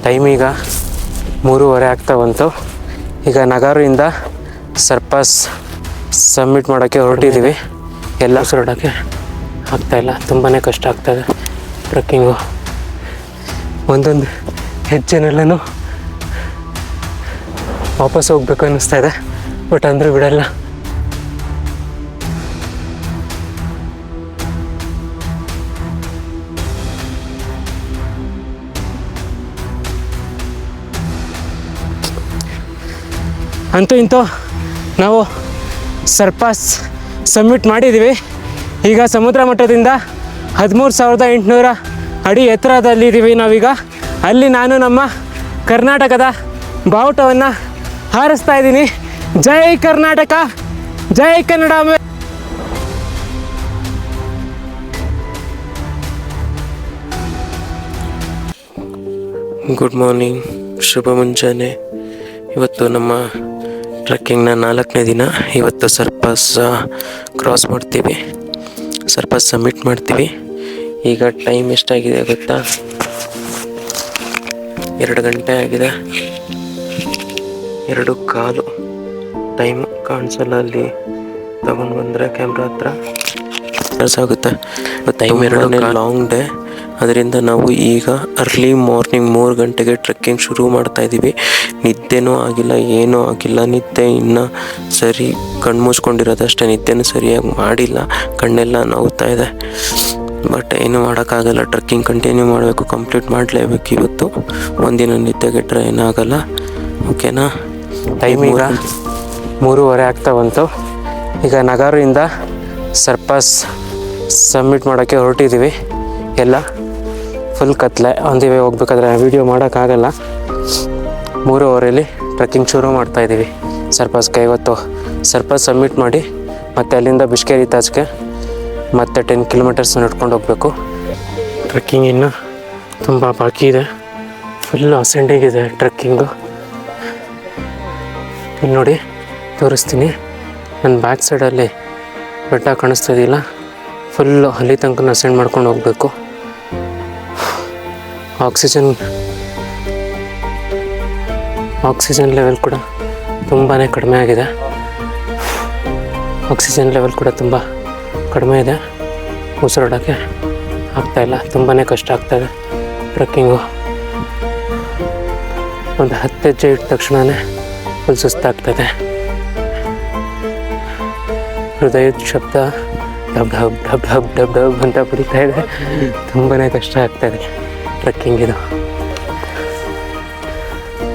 Time ಈಗ 3:30 ಆಗ್ತಾ ಬಂತು. ಈಗ ನಗಾರಿಂದ ಸರ್ಪಾಸ್ ಸಬ್ಮಿಟ್ ಮಾಡೋಕ್ಕೆ ಹೊರಟಿದ್ದೀವಿ. ಎಲ್ಲ ಹೊರಡೋಕ್ಕೆ ಆಗ್ತಾಯಿಲ್ಲ, ತುಂಬಾ ಕಷ್ಟ ಆಗ್ತಾಯಿದೆ ಟ್ರೆಕ್ಕಿಂಗು. ಒಂದೊಂದು ಹೆಜ್ಜೆನೆಲ್ಲೂ ವಾಪಸ್ ಹೋಗ್ಬೇಕು ಅನ್ನಿಸ್ತಾ ಇದೆ, ಬಟ್ ಅಂದರೂ ಬಿಡಲ್ಲ. ಅಂತೂ ಇಂತೂ ನಾವು ಸರ್ಪಾಸ್ ಸಬ್ಮಿಟ್ ಮಾಡಿದ್ದೀವಿ. ಈಗ ಸಮುದ್ರ ಮಟ್ಟದಿಂದ 13,800 ಅಡಿ ಎತ್ತರದಲ್ಲಿದ್ದೀವಿ ನಾವೀಗ. ಅಲ್ಲಿ ನಾನು ನಮ್ಮ ಕರ್ನಾಟಕದ ಬಾವುಟವನ್ನು ಹಾರಿಸ್ತಾ ಇದ್ದೀನಿ. ಜೈ ಕರ್ನಾಟಕ, ಜೈ ಕನ್ನಡ. ಗುಡ್ ಮಾರ್ನಿಂಗ್, ಶುಭ ಮುಂಜಾನೆ. ಇವತ್ತು ನಮ್ಮ ಟ್ರೆಕ್ಕಿಂಗ್ನ 4ನೇ ದಿನ. ಇವತ್ತು ಸರ್ಪಾಸ್ ಕ್ರಾಸ್ ಮಾಡ್ತೀವಿ, ಸರ್ಪಾಸ್ ಸಬ್ಮಿಟ್ ಮಾಡ್ತೀವಿ. ಈಗ ಟೈಮ್ ಎಷ್ಟಾಗಿದೆ ಗೊತ್ತಾ? 2 ಗಂಟೆ ಆಗಿದೆ. 2:15 ಟೈಮ್ ಕಾಣಿಸಲ್ಲ, ಅಲ್ಲಿ ತಗೊಂಡು ಬಂದರೆ ಕ್ಯಾಮ್ರಾ ಹತ್ರ ಆಗುತ್ತೆ. Time 2 long day. ಅದರಿಂದ ನಾವು ಈಗ ಅರ್ಲಿ ಮಾರ್ನಿಂಗ್ 3 ಗಂಟೆಗೆ ಟ್ರೆಕ್ಕಿಂಗ್ ಶುರು ಮಾಡ್ತಾಯಿದ್ದೀವಿ. ನಿದ್ದೆನೂ ಆಗಿಲ್ಲ, ಏನೂ ಆಗಿಲ್ಲ. ನಿದ್ದೆ ಇನ್ನೂ ಸರಿ, ಕಣ್ಣು ಮುಚ್ಕೊಂಡಿರೋದಷ್ಟೇ, ನಿದ್ದೆನೂ ಸರಿಯಾಗಿ ಮಾಡಿಲ್ಲ. ಕಣ್ಣೆಲ್ಲ ನೋವ್ತಾ ಇದೆ. ಬಟ್ ಏನೂ ಮಾಡೋಕ್ಕಾಗಲ್ಲ, ಟ್ರೆಕ್ಕಿಂಗ್ ಕಂಟಿನ್ಯೂ ಮಾಡಬೇಕು, ಕಂಪ್ಲೀಟ್ ಮಾಡಲೇಬೇಕು. ಇವತ್ತು ಒಂದಿನ ನಿದ್ದೆಗೆಟ್ರೆ ಏನಾಗಲ್ಲ, ಓಕೆನಾ? ಟೈಮ್ ಈಗ 3:30 ಆಗ್ತಾ ಬಂತು. ಈಗ ನಗಾರಿಂದ ಸರ್ಪಾಸ್ ಸಬ್ಮಿಟ್ ಮಾಡೋಕ್ಕೆ ಹೊರಟಿದ್ದೀವಿ. ಎಲ್ಲ ಫುಲ್ ಕತ್ಲೆ, ಒಂದಿವೆ ಹೋಗ್ಬೇಕಾದ್ರೆ ವೀಡಿಯೋ ಮಾಡೋಕ್ಕಾಗಲ್ಲ. 3:30 ಟ್ರೆಕ್ಕಿಂಗ್ ಶುರು ಮಾಡ್ತಾಯಿದ್ದೀವಿ ಸರ್ಪಾಸ್ಗೆ. ಇವತ್ತು ಸರ್ಪಾಸ್ ಸಬ್ಮಿಟ್ ಮಾಡಿ ಮತ್ತು ಅಲ್ಲಿಂದ ಬಿಷ್ಕೇರಿ ತಾಜ್ಗೆ ಮತ್ತು 10 ಕಿಲೋಮೀಟರ್ಸ್ ನಡ್ಕೊಂಡು ಹೋಗಬೇಕು. ಟ್ರೆಕ್ಕಿಂಗ್ ಇನ್ನು ತುಂಬ ಬಾಕಿ ಇದೆ, ಫುಲ್ಲು ಅಸೆಂಡಿಗಿದೆ ಟ್ರೆಕ್ಕಿಂಗು. ಇಲ್ಲಿ ನೋಡಿ ತೋರಿಸ್ತೀನಿ, ನನ್ನ ಬ್ಯಾಕ್ ಸೈಡಲ್ಲಿ ಬೆಟ್ಟ ಕಾಣಿಸ್ತಿದ್ದಿಲ್ಲ, ಫುಲ್ಲು ಅಲ್ಲಿ ತನಕ ಅಸೆಂಡ್ ಮಾಡ್ಕೊಂಡು ಹೋಗಬೇಕು. ಆಕ್ಸಿಜನ್ ಲೆವೆಲ್ ಕೂಡ ತುಂಬಾ ಕಡಿಮೆ ಆಗಿದೆ. ಆಕ್ಸಿಜನ್ ಲೆವೆಲ್ ಕೂಡ ತುಂಬ ಕಡಿಮೆ ಇದೆ, ಉಸಿರಾಡೋಕ್ಕೆ ಆಗ್ತಾಯಿಲ್ಲ, ತುಂಬಾ ಕಷ್ಟ ಆಗ್ತಾಯಿದೆ ಟ್ರೆಕ್ಕಿಂಗು. ಒಂದು 10 ಹೆಜ್ಜೆ ಇಟ್ಟ ತಕ್ಷಣವೇ ಫುಲ್ ಸುಸ್ತಾಗ್ತದೆ. ಹೃದಯದ ಶಬ್ದ dub dub dub dub dub dub ಅಂತ ಬಡಿತಾ ಇದೆ. ತುಂಬಾ ಕಷ್ಟ ಆಗ್ತಾಯಿದೆ ಟ್ರೆಕ್ಕಿಂಗ್ ಇದು.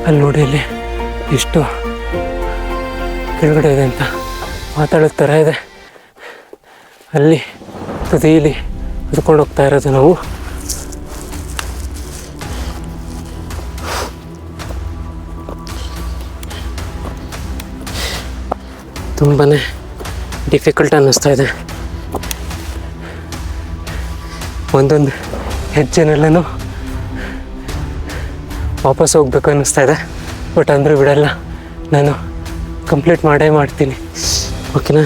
ಅಲ್ಲಿ ನೋಡಿ, ಅಲ್ಲಿ ಎಷ್ಟು ಕೆಳಗಡೆ ಇದೆ ಅಂತ ಮಾತಾಡೋ ಥರ ಇದೆ. ಅಲ್ಲಿ ತುದಿಯಲ್ಲಿ ಕುತ್ಕೊಂಡು ಹೋಗ್ತಾ ಇರೋದು ನಾವು. ತುಂಬಾ ಡಿಫಿಕಲ್ಟ್ ಅನ್ನಿಸ್ತಾ ಇದೆ. ಒಂದೊಂದು ಹೆಜ್ಜೆನೆಲ್ಲೂ ವಾಪಸ್ ಹೋಗ್ಬೇಕು ಅನ್ನಿಸ್ತಾ ಇದೆ, ಬಟ್ ಅಂದರೂ ಬಿಡಲ್ಲ, ನಾನು ಕಂಪ್ಲೀಟ್ ಮಾಡೇ ಮಾಡ್ತೀನಿ, ಓಕೆನಾ?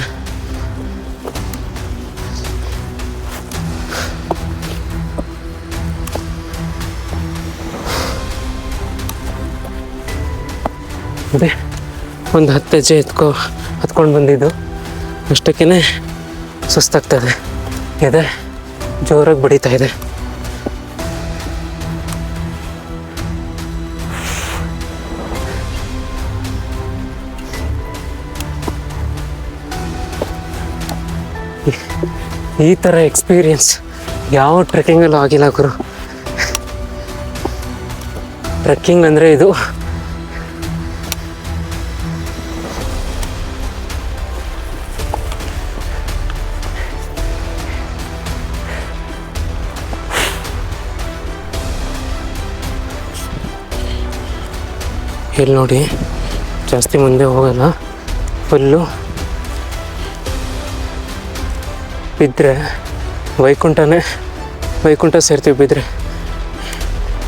ಅದೇ ಒಂದು 10 ಹೆಜ್ಜೆ ಹತ್ಕೊಂಡು ಬಂದಿದ್ದು, ಅಷ್ಟಕ್ಕೇ ಸುಸ್ತಾಗ್ತದೆ, ಎದೆ ಜೋರಾಗಿ ಬಡಿತಾ ಇದೆ. ಈ ಥರ ಎಕ್ಸ್ಪೀರಿಯನ್ಸ್ ಯಾವ ಟ್ರೆಕ್ಕಿಂಗಲ್ಲೂ ಆಗಿಲ್ಲ ಗುರು. ಟ್ರೆಕ್ಕಿಂಗ್ ಅಂದರೆ ಇದು. ಇಲ್ಲಿ ನೋಡಿ, ಜಾಸ್ತಿ ಮುಂದೆ ಹೋಗಲ್ಲ, ಫುಲ್ಲು ಬಿದ್ದರೆ ವೈಕುಂಠ ಸೇರ್ತೀವಿ ಬಿದ್ದರೆ.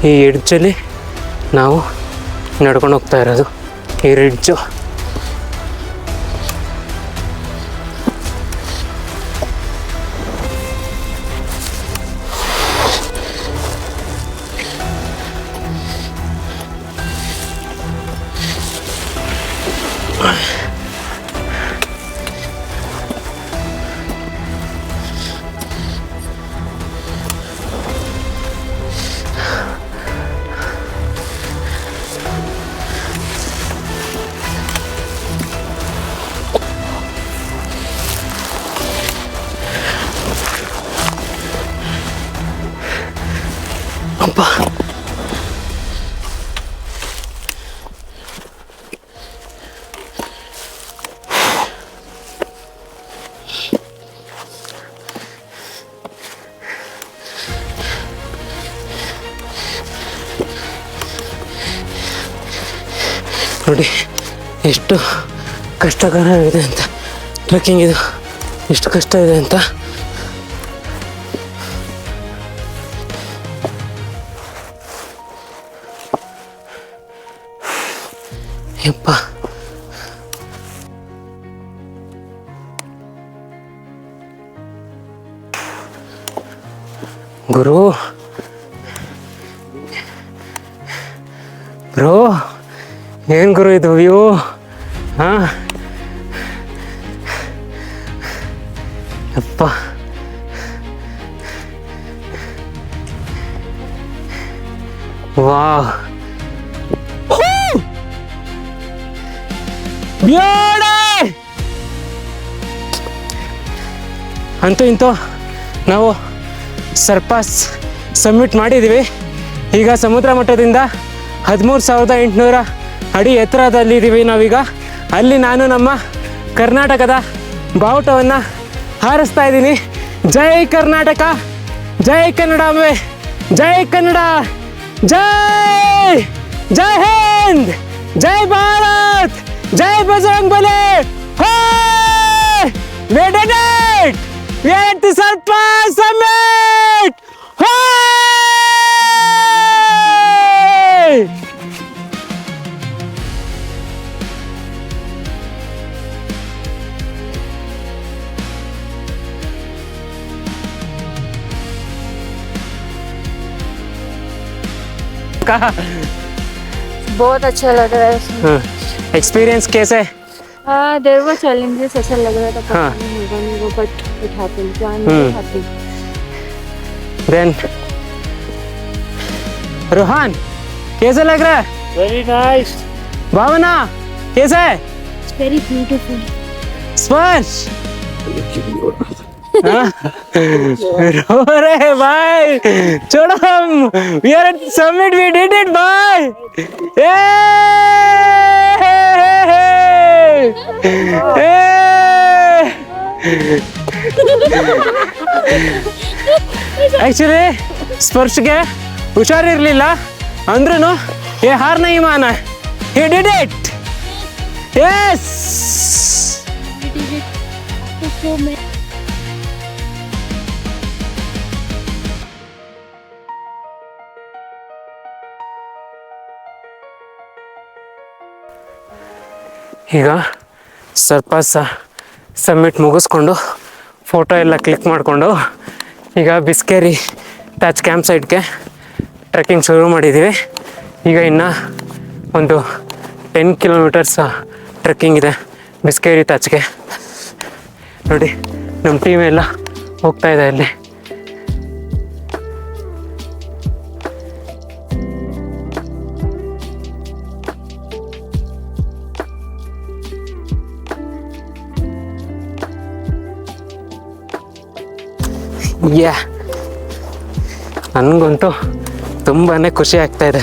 ಈ ಎಡ್ಜಲ್ಲಿ ನಾವು ನಡ್ಕೊಂಡು ಹೋಗ್ತಾ ಇರೋದು, ಈ ರಿಡ್ಜು. ನೋಡಿ ಎಷ್ಟು ಕಷ್ಟಕರವಾಗಿದೆ ಅಂತ. ಟ್ರೆಕ್ಕಿಂಗ್ ಇದು ಎಷ್ಟು ಕಷ್ಟ ಇದೆ ಅಂತ. ಯಪ್ಪ, ಗುರು ಬ್ರೋ, ಏನು ಗುರು ಇದು ವ್ಯೂ? ಹಾಂ ಅಪ್ಪ, ವಾವ್, ಅಂತೂ ಇಂತೂ ನಾವು ಸರ್ಪಾಸ್ ಸಬ್ಮಿಟ್ ಮಾಡಿದ್ದೀವಿ. ಈಗ ಸಮುದ್ರ ಮಟ್ಟದಿಂದ 13,800 ಅಡಿ ಎತ್ತರದಲ್ಲಿದ್ದೀವಿ ನಾವೀಗ. ಅಲ್ಲಿ ನಾನು ನಮ್ಮ ಕರ್ನಾಟಕದ ಬಾವುಟವನ್ನು ಹಾರಿಸ್ತಾ ಇದ್ದೀನಿ. ಜೈ ಕರ್ನಾಟಕ, ಜೈ ಕನ್ನಡಾಂಬೆ, ಜೈ ಕನ್ನಡ, ಜೈ ಜೈ ಹಿಂದ್, ಜೈ ಭಾರತ್, ಜೈ ಬಜರಂಗ್ ಬಲಿ. We did it! We are at the Sarpas Summit! बहुत अच्छा लग रहा है. एक्सपीरियंस कैसे? हाँ, देर वो चैलेंजेस ऐसा लग रहा था. हाँ. But it happened. I'm happy. Then Rohan, कैसे लग रहा है? Very nice. भावना कैसा है? It's very beautiful. स्पर्श रो रहे भाई, छोड़ो हम. We are at summit, we did it भाई. ಆ್ಯಕ್ಚುಲಿ ಸ್ಪರ್ಶ್ಗೆ ಹುಷಾರಿರಲಿಲ್ಲ ಅಂದ್ರೂ ये हार नहीं माना. He did it. Yes. We did it. After so many. ಈಗ ಸರ್ಪಾಸ್ ಸಬ್ಮಿಟ್ ಮುಗಿಸ್ಕೊಂಡು ಫೋಟೋ ಎಲ್ಲ ಕ್ಲಿಕ್ ಮಾಡಿಕೊಂಡು ಈಗ ಬಿಸ್ಕೇರಿ ಟಚ್ ಕ್ಯಾಂಪ್ ಸೈಟ್ಗೆ ಟ್ರೆಕ್ಕಿಂಗ್ ಶುರು ಮಾಡಿದ್ದೀವಿ. ಈಗ ಇನ್ನು ಒಂದು 10 ಕಿಲೋಮೀಟರ್ಸ್ ಟ್ರೆಕ್ಕಿಂಗ್ ಇದೆ ಬಿಸ್ಕೇರಿ ಟಚ್ಗೆ. ನೋಡಿ ನಮ್ಮ ಟೀಮ್ ಎಲ್ಲ ಹೋಗ್ತಾ ಇದೆ ಅಲ್ಲಿ. ನನಗಂತೂ ತುಂಬಾ ಖುಷಿ ಆಗ್ತಾಯಿದೆ.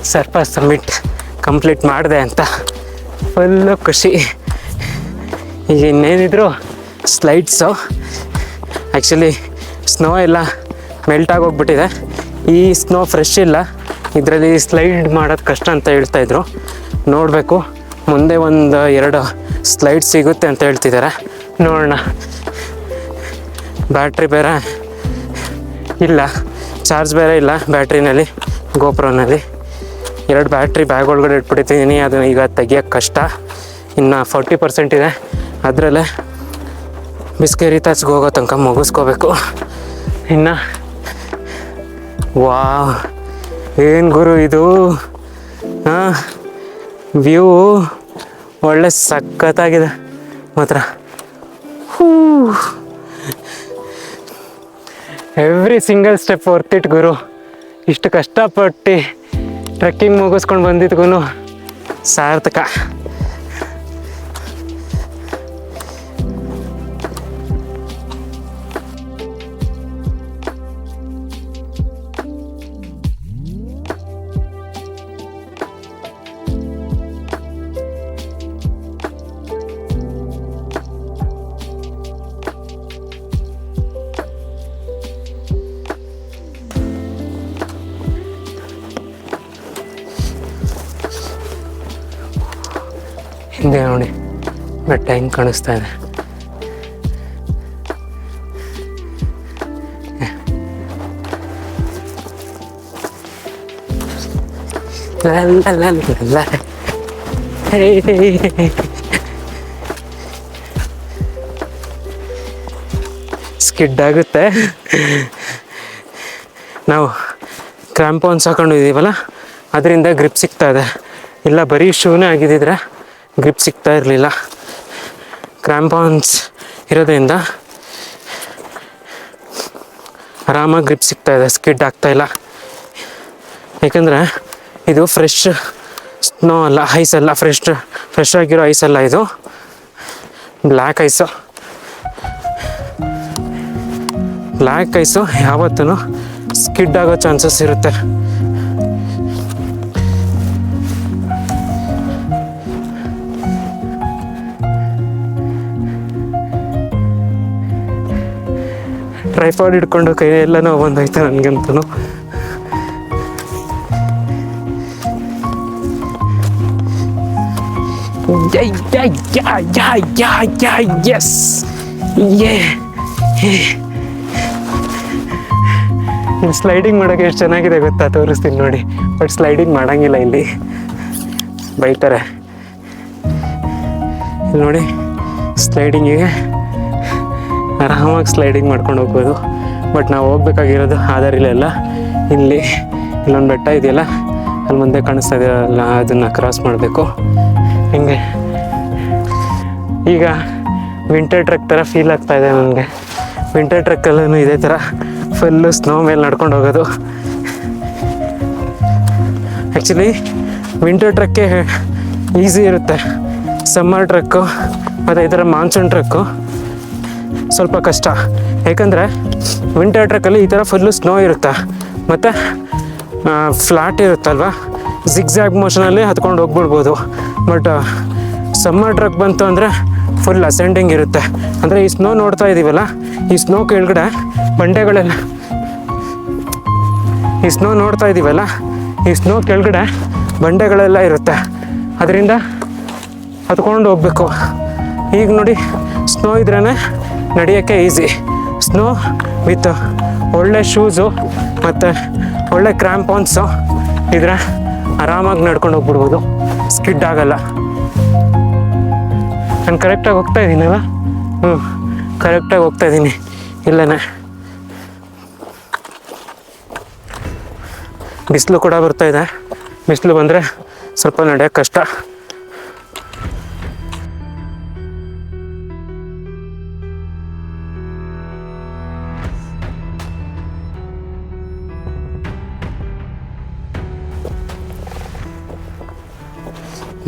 ಸರ್ಪಾಸ್ ಸಬ್ಮಿಟ್ ಕಂಪ್ಲೀಟ್ ಮಾಡಿದೆ ಅಂತ ಫುಲ್ಲು ಖುಷಿ. ಈಗ ಇನ್ನೇನಿದ್ರು ಸ್ಲೈಡ್ಸು, ಆ್ಯಕ್ಚುಲಿ ಸ್ನೋ ಎಲ್ಲ ಮೆಲ್ಟ್ ಆಗೋಗ್ಬಿಟ್ಟಿದೆ. ಈ ಸ್ನೋ ಫ್ರೆಶ್ ಇಲ್ಲ, ಇದರಲ್ಲಿ ಸ್ಲೈಡ್ ಮಾಡೋದು ಕಷ್ಟ ಅಂತ ಹೇಳ್ತಾಯಿದ್ರು. ನೋಡಬೇಕು, ಮುಂದೆ ಒಂದು 2 ಸ್ಲೈಡ್ ಸಿಗುತ್ತೆ ಅಂತ ಹೇಳ್ತಿದ್ದಾರೆ, ನೋಡೋಣ. ಬ್ಯಾಟ್ರಿ ಬೇರೆ ಇಲ್ಲ, ಚಾರ್ಜ್ ಬೇರೆ ಇಲ್ಲ ಬ್ಯಾಟ್ರಿನಲ್ಲಿ, ಗೋಪ್ರೋನಲ್ಲಿ. 2 ಬ್ಯಾಟ್ರಿ ಬ್ಯಾಗ್ ಒಳಗಡೆ ಇಟ್ಬಿಟ್ಟಿದ್ದೀನಿ, ಅದು ಈಗ ತೆಗಿಯೋಕ್ಕೆ ಕಷ್ಟ. ಇನ್ನು 40% ಇದೆ, ಅದರಲ್ಲೇ ಬಿಸ್ಕೇರಿ ಟಚ್ಗೆ ಹೋಗೋ ತನಕ ಮುಗಿಸ್ಕೋಬೇಕು. ಇನ್ನು ವಾವ್, ಏನು ಗುರು ಇದು! ಹಾಂ, ವ್ಯೂ ಒಳ್ಳೆ ಸಖತ್ತಾಗಿದೆ ಮಾತ್ರ. Every single step worth it ಗುರು. ಇಷ್ಟು ಕಷ್ಟಪಟ್ಟು ಟ್ರೆಕ್ಕಿಂಗ್ ಮುಗಿಸ್ಕೊಂಡು ಬಂದಿದ್ಗೂ ಸಾರ್ಥಕ. ಹಿಂದೆ ನೋಡಿ ಬೆಟ್ಟ ಹಿಂಗೆ ಕಾಣಿಸ್ತಾ ಇದೆ. ಸ್ಕಿಡ್ ಆಗುತ್ತೆ. ನಾವು ಕ್ರ್ಯಾಂಪಾನ್ಸ್ ಹಾಕೊಂಡು ಇದ್ದೀವಲ್ಲ ಅದರಿಂದ ಗ್ರಿಪ್ ಸಿಗ್ತಾ ಇದೆ. ಇಲ್ಲ ಬರೀ ಶೂನೇ ಆಗಿದ್ದಿದ್ರೆ ಗ್ರಿಪ್ ಸಿಗ್ತಾ ಇರಲಿಲ್ಲ. ಕ್ರ್ಯಾಂಪಾನ್ಸ್ ಇರೋದ್ರಿಂದ ಆರಾಮಾಗಿ ಗ್ರಿಪ್ ಸಿಗ್ತಾ ಇದೆ, ಸ್ಕಿಡ್ ಆಗ್ತಾಯಿಲ್ಲ. ಯಾಕಂದರೆ ಇದು ಫ್ರೆಶ್ ಸ್ನೋ ಅಲ್ಲ, ಐಸ್ ಅಲ್ಲ, ಫ್ರೆಶ್ ಆಗಿರೋ ಐಸ್ ಅಲ್ಲ, ಇದು ಬ್ಲ್ಯಾಕ್ ಐಸು. ಬ್ಲ್ಯಾಕ್ ಐಸು ಯಾವತ್ತೂ ಸ್ಕಿಡ್ ಆಗೋ ಚಾನ್ಸಸ್ ಇರುತ್ತೆ. ಟ್ರೈಪಾಡ್ ಹಿಡ್ಕೊಂಡು ಕೈ ಎಲ್ಲ ನೋವು ಬಂದೈತೆ ನನಗಂತೂ. ಎಸ್ ಸ್ಲೈಡಿಂಗ್ ಮಾಡೋಕ್ಕೆ ಎಷ್ಟು ಚೆನ್ನಾಗಿದೆ ಗೊತ್ತಾ, ತೋರಿಸ್ತೀನಿ ನೋಡಿ. ಬಟ್ ಸ್ಲೈಡಿಂಗ್ ಮಾಡೋಂಗಿಲ್ಲ, ಇಲ್ಲಿ ಬೈತಾರೆ. ಇಲ್ಲಿ ನೋಡಿ, ಸ್ಲೈಡಿಂಗಿಗೆ ಆರಾಮಾಗಿ ಸ್ಲೈಡಿಂಗ್ ಮಾಡ್ಕೊಂಡು ಹೋಗ್ಬೋದು. ಬಟ್ ನಾವು ಹೋಗ್ಬೇಕಾಗಿರೋದು ಆಧಾರಿಲ್ಲ. ಇಲ್ಲೊಂದು ಬೆಟ್ಟ ಇದೆಯಲ್ಲ, ಅಲ್ಲಿ ಮುಂದೆ ಕಾಣಿಸ್ತಾ ಇದೆಯಲ್ಲ, ಅದನ್ನು ಕ್ರಾಸ್ ಮಾಡಬೇಕು. ಹಿಂಗೆ ಈಗ ವಿಂಟರ್ ಟ್ರೆಕ್ ಥರ ಫೀಲ್ ಆಗ್ತಾ ಇದೆ ನನಗೆ. ವಿಂಟರ್ ಟ್ರೆಕ್ಕಲ್ಲೂ ಇದೇ ಥರ ಫುಲ್ಲು ಸ್ನೋ ಮೇಲೆ ನಡ್ಕೊಂಡು ಹೋಗೋದು. ಆ್ಯಕ್ಚುಲಿ ವಿಂಟರ್ ಟ್ರೆಕ್ಕೆ ಈಸಿ ಇರುತ್ತೆ. ಸಮ್ಮರ್ ಟ್ರೆಕ್ಕು ಮತ್ತು ಈ ಥರ ಮಾನ್ಸೂನ್ ಟ್ರೆಕ್ಕು ಸ್ವಲ್ಪ ಕಷ್ಟ. ಯಾಕಂದರೆ ವಿಂಟರ್ ಟ್ರೆಕ್ಕಲ್ಲಿ ಈ ಥರ ಫುಲ್ಲು ಸ್ನೋ ಇರುತ್ತೆ ಮತ್ತು ಫ್ಲ್ಯಾಟ್ ಇರುತ್ತಲ್ವ, ಜಿಗ್ಜ್ಯಾಗ್ ಮೋಷನಲ್ಲಿ ಹತ್ಕೊಂಡು ಹೋಗ್ಬಿಡ್ಬೋದು. ಬಟ್ ಸಮ್ಮರ್ ಟ್ರೆಕ್ ಬಂತು ಅಂದರೆ ಫುಲ್ ಅಸೆಂಡಿಂಗ್ ಇರುತ್ತೆ. ಅಂದರೆ ಈ ಸ್ನೋ ನೋಡ್ತಾ ಇದ್ದೀವಲ್ಲ, ಈ ಸ್ನೋ ಕೆಳಗಡೆ ಬಂಡೆಗಳೆಲ್ಲ, ಈ ಸ್ನೋ ನೋಡ್ತಾ ಇದ್ದೀವಲ್ಲ, ಈ ಸ್ನೋ ಕೆಳಗಡೆ ಬಂಡೆಗಳೆಲ್ಲ ಇರುತ್ತೆ. ಅದರಿಂದ ಹತ್ಕೊಂಡು ಹೋಗ್ಬೇಕು. ಈಗ ನೋಡಿ, ಸ್ನೋ ಇದ್ರೇ ನಡೆಯೋಕ್ಕೆ ಈಸಿ. ಸ್ನೋ ವಿತ್ ಒಳ್ಳೆ ಶೂಸು ಮತ್ತು ಒಳ್ಳೆ ಕ್ರ್ಯಾಂಪಾನ್ಸು ಇದ್ರೆ ಆರಾಮಾಗಿ ನಡ್ಕೊಂಡು ಹೋಗ್ಬಿಡ್ಬೋದು, ಸ್ಕಿಡ್ ಆಗಲ್ಲ. ನಾನು ಕರೆಕ್ಟಾಗಿ ಹೋಗ್ತಾ ಇದ್ದೀನಲ್ಲ? ಕರೆಕ್ಟಾಗಿ ಹೋಗ್ತಾ ಇದ್ದೀನಿ. ಇಲ್ಲನೇ ಬಿಸಿಲು ಕೂಡ ಬರ್ತಾ ಇದೆ. ಬಿಸಿಲು ಬಂದರೆ ಸ್ವಲ್ಪ ನಡೆಯೋಕ್ಕೆ ಕಷ್ಟ.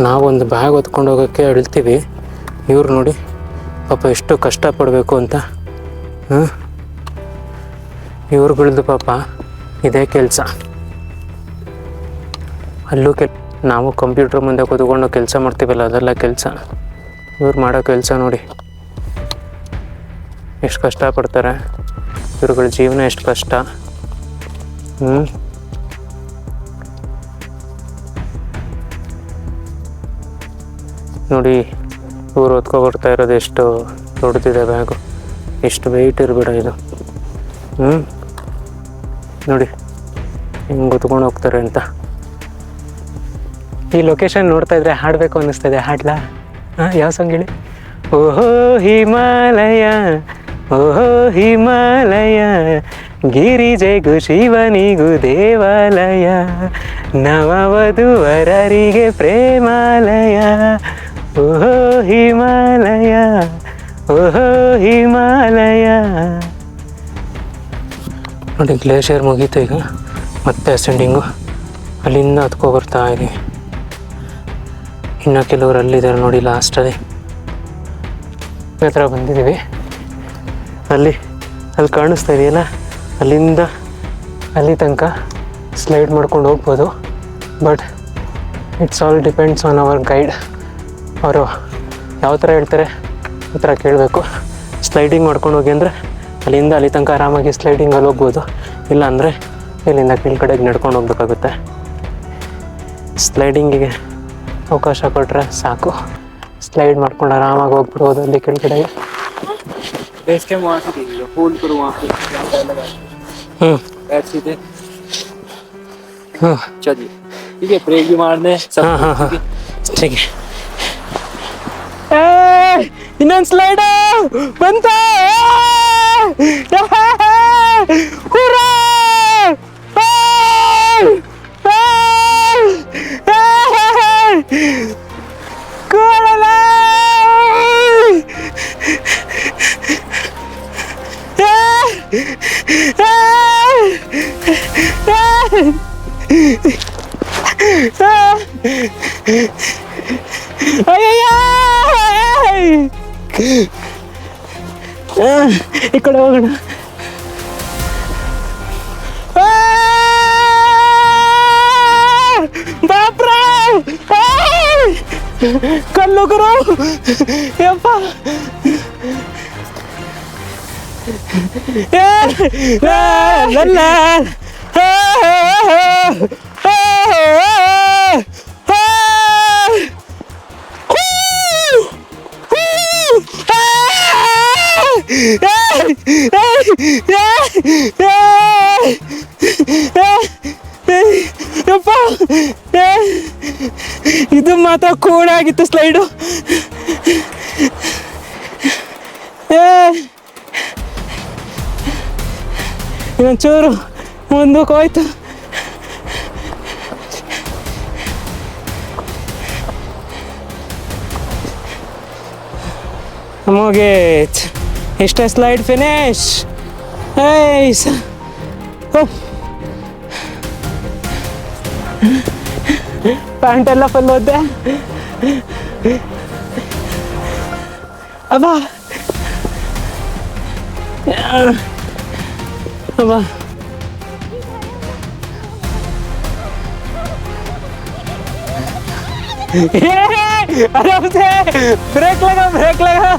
ನಾವೊಂದು ಬ್ಯಾಗ್ ಹೊತ್ಕೊಂಡು ಹೋಗೋಕ್ಕೆ ಅಳ್ತೀವಿ. ಇವ್ರು ನೋಡಿ ಪಾಪ ಎಷ್ಟು ಕಷ್ಟಪಡಬೇಕು ಅಂತ. ಇವ್ರುಗಳ್ದು ಪಾಪ ಇದೇ ಕೆಲಸ. ಅಲ್ಲೂ ನಾವು ಕಂಪ್ಯೂಟ್ರ್ ಮುಂದೆ ಕೂತ್ಕೊಂಡು ಕೆಲಸ ಮಾಡ್ತೀವಲ್ಲ, ಅದೆಲ್ಲ ಕೆಲಸ. ಇವ್ರು ಮಾಡೋ ಕೆಲಸ ನೋಡಿ ಎಷ್ಟು ಕಷ್ಟಪಡ್ತಾರೆ. ಇವ್ರುಗಳ ಜೀವನ ಎಷ್ಟು ಕಷ್ಟ. ನೋಡಿ, ಇವ್ರು ಹೊತ್ಕೊಬರ್ತಾ ಇರೋದು ಎಷ್ಟು ದೊಡ್ಡದಿದೆ ಬ್ಯಾಗು. ಎಷ್ಟು ವೆಯ್ಟ್ ಇರಬೇಡ ಇದು. ನೋಡಿ ಹಿಂಗೆ ಹೊತ್ಕೊಂಡು ಹೋಗ್ತಾರೆ ಅಂತ. ಈ ಲೊಕೇಶನ್ ನೋಡ್ತಾ ಇದ್ರೆ ಹಾಡಬೇಕು ಅನ್ನಿಸ್ತಾ ಇದೆ. ಹಾಡ್ಲಾ? ಯಾವ ಸಾಂಗ್ ಹೇಳಿ? ಓಹೋ ಹಿಮಾಲಯ, ಓಹೋ ಹಿಮಾಲಯ, ಗಿರಿಜೆಗೂ ಶಿವನಿಗೂ ದೇವಾಲಯ, ನವವಧುವರರಿಗೆ ಪ್ರೇಮಾಲಯ, ಓಹೋ ಹಿಮಾಲಯ, ಓಹೋ ಹಿಮಾಲಯ. ನೋಡಿ, ಗ್ಲೇಷಿಯರ್ ಮುಗೀತು. ಈಗ ಮತ್ತೆ ಅಸೆಂಡಿಂಗು. ಅಲ್ಲಿಂದ ಹತ್ಕೊಬರ್ತಾ ಇದ್ದೀವಿ. ಇನ್ನು ಕೆಲವರು ಅಲ್ಲಿದ್ದಾರೆ ನೋಡಿ, ಲಾಸ್ಟಲ್ಲಿ ಹತ್ರ ಬಂದಿದ್ದೀವಿ. ಅಲ್ಲಿ ಕಾಣಿಸ್ತಾ ಇದೆಯಲ್ಲ, ಅಲ್ಲಿಂದ ಅಲ್ಲಿ ತನಕ ಸ್ಲೈಡ್ ಮಾಡ್ಕೊಂಡು ಹೋಗ್ಬೋದು. But it's all depends on our guide. ಅವರು ಯಾವ ಥರ ಹೇಳ್ತಾರೆ ಆ ಥರ ಕೇಳಬೇಕು. ಸ್ಲೈಡಿಂಗ್ ಮಾಡ್ಕೊಂಡು ಹೋಗಿ ಅಂದರೆ ಅಲ್ಲಿಂದ ಅಲ್ಲಿ ತನಕ ಆರಾಮಾಗಿ ಸ್ಲೈಡಿಂಗಲ್ಲಿ ಹೋಗ್ಬೋದು. ಇಲ್ಲ ಅಂದರೆ ಇಲ್ಲಿಂದ ಕೆಳಗಡೆಗೆ ನಡ್ಕೊಂಡು ಹೋಗ್ಬೇಕಾಗುತ್ತೆ. ಸ್ಲೈಡಿಂಗಿಗೆ ಅವಕಾಶ ಕೊಟ್ಟರೆ ಸಾಕು. ಸ್ಲೈಡ್ ಮಾಡ್ಕೊಂಡು ಆರಾಮಾಗಿ ಹೋಗ್ಬಿಡ್ಬೋದು ಅಲ್ಲಿ ಕೆಳಗಡೆಗೆ. बेस कैंप वहाँ से देख लो, फोन करो वहाँ पे कैमरा लगा के। ಹ್ಞೂ बैठ सीधे ಹ್ಞೂ चलिए, ठीक है, ब्रेक भी मारने सब ಹಾಂ ಹಾಂ ಹಾಂ ठीक है? ठीक ಇನ್ನೊಂದು ಸ್ಲೈಡು ಬಂತ. ಈ ಕಡೆ ಹೋಗೋಣ. ಬಾಪ್ರ ಕಲ್ಲು ಗುರು ಯಪ್ಪ. ನನ್ನ ಯಪ್ಪ ಇದು ಮಾತ್ರ ಕೂಡಾಗಿತ್ತು ಸ್ಲೈಡು. ಇನ್ನೊಂಚೂರು ಮುಂದಕ್ಕೆ ಹೋಯ್ತು. ಮುಗೀತ್, ಇಷ್ಟೇ ಸ್ಲೈಡ್ ಫಿನಿಶ್. ಪ್ಯಾಂಟ್ ಎಲ್ಲ ಫುಲ್ ಹೋದೆ. ಅಬ್ಬಾ ಅಬ್ಬಾ आराम से ब्रेक लगा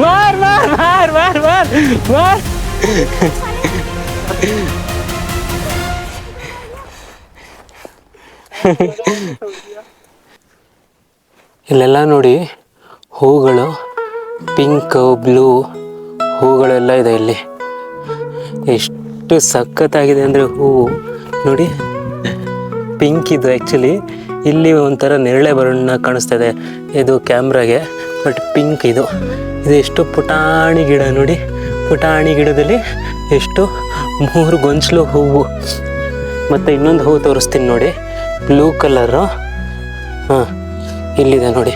मार मार मार मार मार मार ಇಲ್ಲೆಲ್ಲ ನೋಡಿ ಹೂಗಳು, ಪಿಂಕ್ ಬ್ಲೂ ಹೂಗಳೆಲ್ಲ ಇದೆ ಇಲ್ಲಿ. ಎಷ್ಟು ಸಖತ್ತಾಗಿದೆ ಅಂದರೆ ಹೂವು ನೋಡಿ, ಪಿಂಕ್ ಇದು ಆ್ಯಕ್ಚುಲಿ. ಇಲ್ಲಿ ಒಂಥರ ನೇರಳೆ ಬಣ್ಣ ಕಾಣಿಸ್ತಾ ಇದೆ ಇದು ಕ್ಯಾಮ್ರಾಗೆ, ಬಟ್ ಪಿಂಕ್ ಇದು. ಎಷ್ಟು ಪುಟಾಣಿ ಗಿಡ ನೋಡಿ, ಪುಟಾಣಿ ಗಿಡದಲ್ಲಿ ಎಷ್ಟು 3 ಗೊಂಚಲು ಹೂವು. ಮತ್ತು ಇನ್ನೊಂದು ಹೂವು ತೋರಿಸ್ತೀನಿ ನೋಡಿ, ಬ್ಲೂ ಕಲರು. ಹಾಂ, ಇಲ್ಲಿದೆ ನೋಡಿ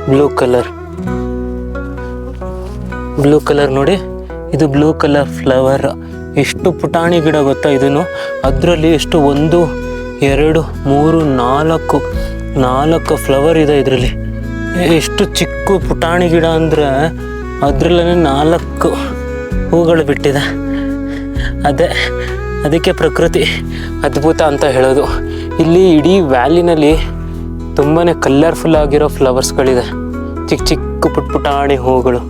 ಬ್ಲೂ ಕಲರ್ ನೋಡಿ, ಇದು ಬ್ಲೂ ಕಲರ್ ಫ್ಲವರ್. ಎಷ್ಟು ಪುಟಾಣಿ ಗಿಡ ಗೊತ್ತಾ ಇದನ್ನು. ಅದರಲ್ಲಿ ಎಷ್ಟು 1 2 3 4 ಫ್ಲವರ್ ಇದೆ ಇದರಲ್ಲಿ. ಎಷ್ಟು ಚಿಕ್ಕ ಪುಟಾಣಿ ಗಿಡ ಅಂದರೆ ಅದರಲ್ಲೇ 4 ಹೂಗಳು ಬಿಟ್ಟಿದೆ. ಅದಕ್ಕೆ ಪ್ರಕೃತಿ ಅದ್ಭುತ ಅಂತ ಹೇಳೋದು. ಇಲ್ಲಿ ಇಡೀ ವ್ಯಾಲಿನಲ್ಲಿ ತುಂಬಾ ಕಲರ್ಫುಲ್ ಆಗಿರೋ ಫ್ಲವರ್ಸ್ಗಳಿದೆ, ಚಿಕ್ಕ ಚಿಕ್ಕ ಪುಟಾಣಿ ಹೂಗಳು.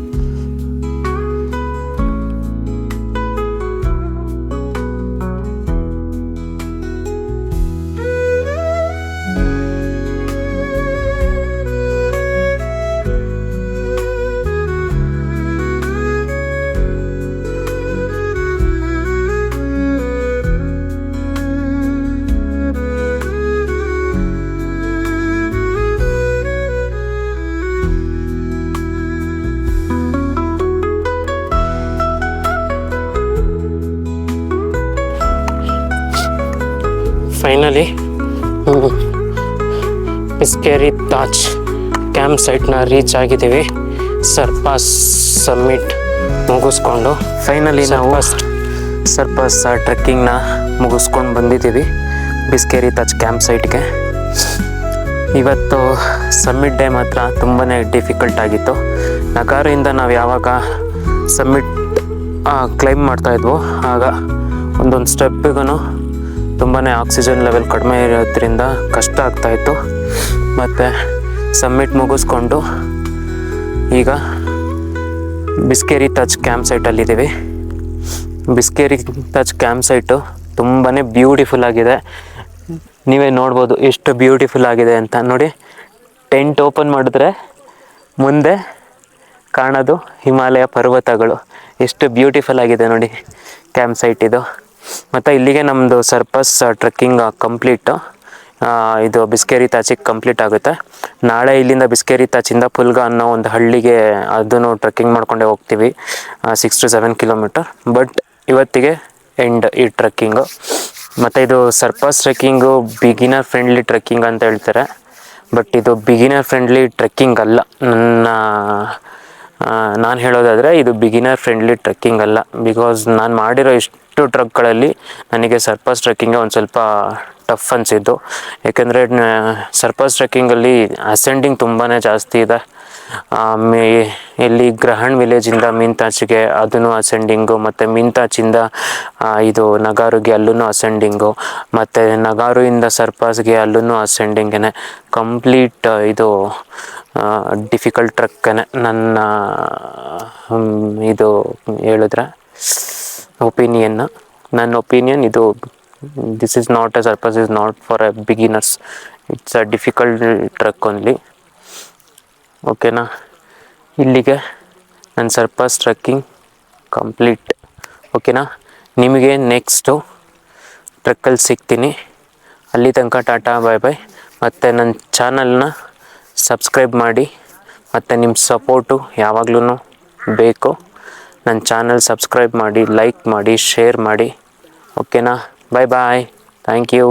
ಫೈನಲಿ ಪಿಸ್ಕೇರಿ ತಾಜ್ ಕ್ಯಾಂಪ್ ಸೈಟ್ನ ರೀಚ್ ಆಗಿದ್ದೀವಿ. ಸರ್ಪಾಸ್ ಸಮ್ಮಿಟ್ ಮುಗಿಸ್ಕೊಂಡು ಫೈನಲಿ ನಾವು ಸರ್ಪಾಸ್ ಟ್ರೆಕ್ಕಿಂಗ್ನ ಮುಗಿಸ್ಕೊಂಡು ಬಂದಿದ್ದೀವಿ ಬಿಸ್ಕೇರಿ ತಾಜ್ ಕ್ಯಾಂಪ್ ಸೈಟ್ಗೆ. ಇವತ್ತು ಸಮ್ಮಿಟ್ ಡೇ ಮಾತ್ರ ತುಂಬಾ ಡಿಫಿಕಲ್ಟ್ ಆಗಿತ್ತು. ನಗಾರಿಂದ ನಾವು ಯಾವಾಗ ಸಮ್ಮಿಟ್ ಕ್ಲೈಂಬ್ ಮಾಡ್ತಾಯಿದ್ವೋ ಆಗ ಒಂದೊಂದು ಸ್ಟೆಪ್ಪಿಗೂ ತುಂಬಾ ಆಕ್ಸಿಜನ್ ಲೆವೆಲ್ ಕಡಿಮೆ ಇರೋದ್ರಿಂದ ಕಷ್ಟ ಆಗ್ತಾಯಿತ್ತು. ಮತ್ತು ಸಮ್ಮಿಟ್ ಮುಗಿಸ್ಕೊಂಡು ಈಗ ಬಿಸ್ಕೇರಿ ತಾಜ್ ಕ್ಯಾಂಪ್ ಸೈಟಲ್ಲಿದ್ದೀವಿ. ಬಿಸ್ಕೇರಿ ಟಚ್ ಕ್ಯಾಂಪ್ ಸೈಟು ತುಂಬಾ ಬ್ಯೂಟಿಫುಲ್ ಆಗಿದೆ. ನೀವೇ ನೋಡ್ಬೋದು ಎಷ್ಟು ಬ್ಯೂಟಿಫುಲ್ ಆಗಿದೆ ಅಂತ. ನೋಡಿ, ಟೆಂಟ್ ಓಪನ್ ಮಾಡಿದ್ರೆ ಮುಂದೆ ಕಾಣೋದು ಹಿಮಾಲಯ ಪರ್ವತಗಳು. ಎಷ್ಟು ಬ್ಯೂಟಿಫುಲ್ ಆಗಿದೆ ನೋಡಿ ಕ್ಯಾಂಪ್ ಸೈಟ್ ಇದು. ಮತ್ತು ಇಲ್ಲಿಗೆ ನಮ್ಮದು ಸರ್ಪಸ್ ಟ್ರೆಕ್ಕಿಂಗ್ ಕಂಪ್ಲೀಟು. ಇದು ಬಿಸ್ಕೇರಿ ತಾಚಿಗೆ ಕಂಪ್ಲೀಟ್ ಆಗುತ್ತೆ. ನಾಳೆ ಇಲ್ಲಿಂದ ಬಿಸ್ಕೇರಿ ತಾಚಿಂದ ಪುಲ್ಗ ಅನ್ನೋ ಒಂದು ಹಳ್ಳಿಗೆ ಅದನ್ನು ಟ್ರೆಕ್ಕಿಂಗ್ ಮಾಡ್ಕೊಂಡೇ ಹೋಗ್ತೀವಿ, 6 to 7 ಕಿಲೋಮೀಟರ್. ಬಟ್ ಇವತ್ತಿಗೆ ಎಂಡ್ ಈ ಟ್ರೆಕ್ಕಿಂಗು. ಮತ್ತು ಇದು ಸರ್ಪಸ್ ಟ್ರೆಕ್ಕಿಂಗು ಬಿಗಿನರ್ ಫ್ರೆಂಡ್ಲಿ ಟ್ರೆಕ್ಕಿಂಗ್ ಅಂತ ಹೇಳ್ತಾರೆ. ಬಟ್ ಇದು ಬಿಗಿನರ್ ಫ್ರೆಂಡ್ಲಿ ಟ್ರೆಕ್ಕಿಂಗ್ ಅಲ್ಲ. ನಾನು ಹೇಳೋದಾದರೆ ಇದು ಬಿಗಿನರ್ ಫ್ರೆಂಡ್ಲಿ ಟ್ರೆಕ್ಕಿಂಗ್ ಅಲ್ಲ. ಬಿಕಾಸ್ ನಾನು ಮಾಡಿರೋ ಇಷ್ಟು ಟ್ರಕ್ಗಳಲ್ಲಿ ನನಗೆ ಸರ್ಪಸ್ ಟ್ರೆಕ್ಕಿಂಗೇ ಒಂದು ಸ್ವಲ್ಪ ಟಫ್ ಅನಿಸಿದ್ದು. ಏಕೆಂದರೆ ಸರ್ಪಸ್ ಟ್ರೆಕ್ಕಿಂಗಲ್ಲಿ ಅಸೆಂಡಿಂಗ್ ತುಂಬಾ ಜಾಸ್ತಿ ಇದೆ. ಇಲ್ಲಿ ಗ್ರಹಣ್ ವಿಲೇಜಿಂದ ಮೀನ್ತಾಚಿಗೆ ಅದೂ ಅಸೆಂಡಿಂಗು, ಮತ್ತು ಮೀನ್ತಾಚಿಂದ ಇದು ನಗಾರುಗೆ ಅಲ್ಲೂ ಅಸೆಂಡಿಂಗು, ಮತ್ತು ನಗಾರುಯಿಂದ ಸರ್ಪಸ್ಗೆ ಅಲ್ಲೂ ಅಸೆಂಡಿಂಗೇ. ಕಂಪ್ಲೀಟ್ ಇದು ಡಿಫಿಕಲ್ಟ್ ಟ್ರಕ್ಕೇ ನನ್ನ ಇದು ಹೇಳಿದ್ರೆ ಒಪಿನಿಯನ್. ನನ್ನ ಒಪಿನಿಯನ್ ಇದು this is not a surpass is not for a beginners. It's a difficult trek only. ಓಕೆನಾ? ಇಲ್ಲಿಗೆ ನನ್ನ ಸರ್ಪಸ್ ಟ್ರೆಕ್ಕಿಂಗ್ ಕಂಪ್ಲೀಟ್. ಓಕೆನಾ? ನಿಮಗೆ ನೆಕ್ಸ್ಟು ಟ್ರೆಕ್ಕಲ್ಲಿ ಸಿಗ್ತೀನಿ. ಅಲ್ಲಿ ತನಕ ಟಾಟಾ ಬಾಯ್ ಬಾಯ್. ಮತ್ತು ನನ್ನ ಚಾನಲ್ನ ಸಬ್ಸ್ಕ್ರೈಬ್ ಮಾಡಿ, ಮತ್ತು ನಿಮ್ಮ ಸಪೋರ್ಟು ಯಾವಾಗ್ಲೂ ಬೇಕು. ನನ್ನ ಚಾನಲ್ ಸಬ್ಸ್ಕ್ರೈಬ್ ಮಾಡಿ, ಲೈಕ್ ಮಾಡಿ, ಶೇರ್ ಮಾಡಿ. ಓಕೆನಾ? Bye bye. Thank you.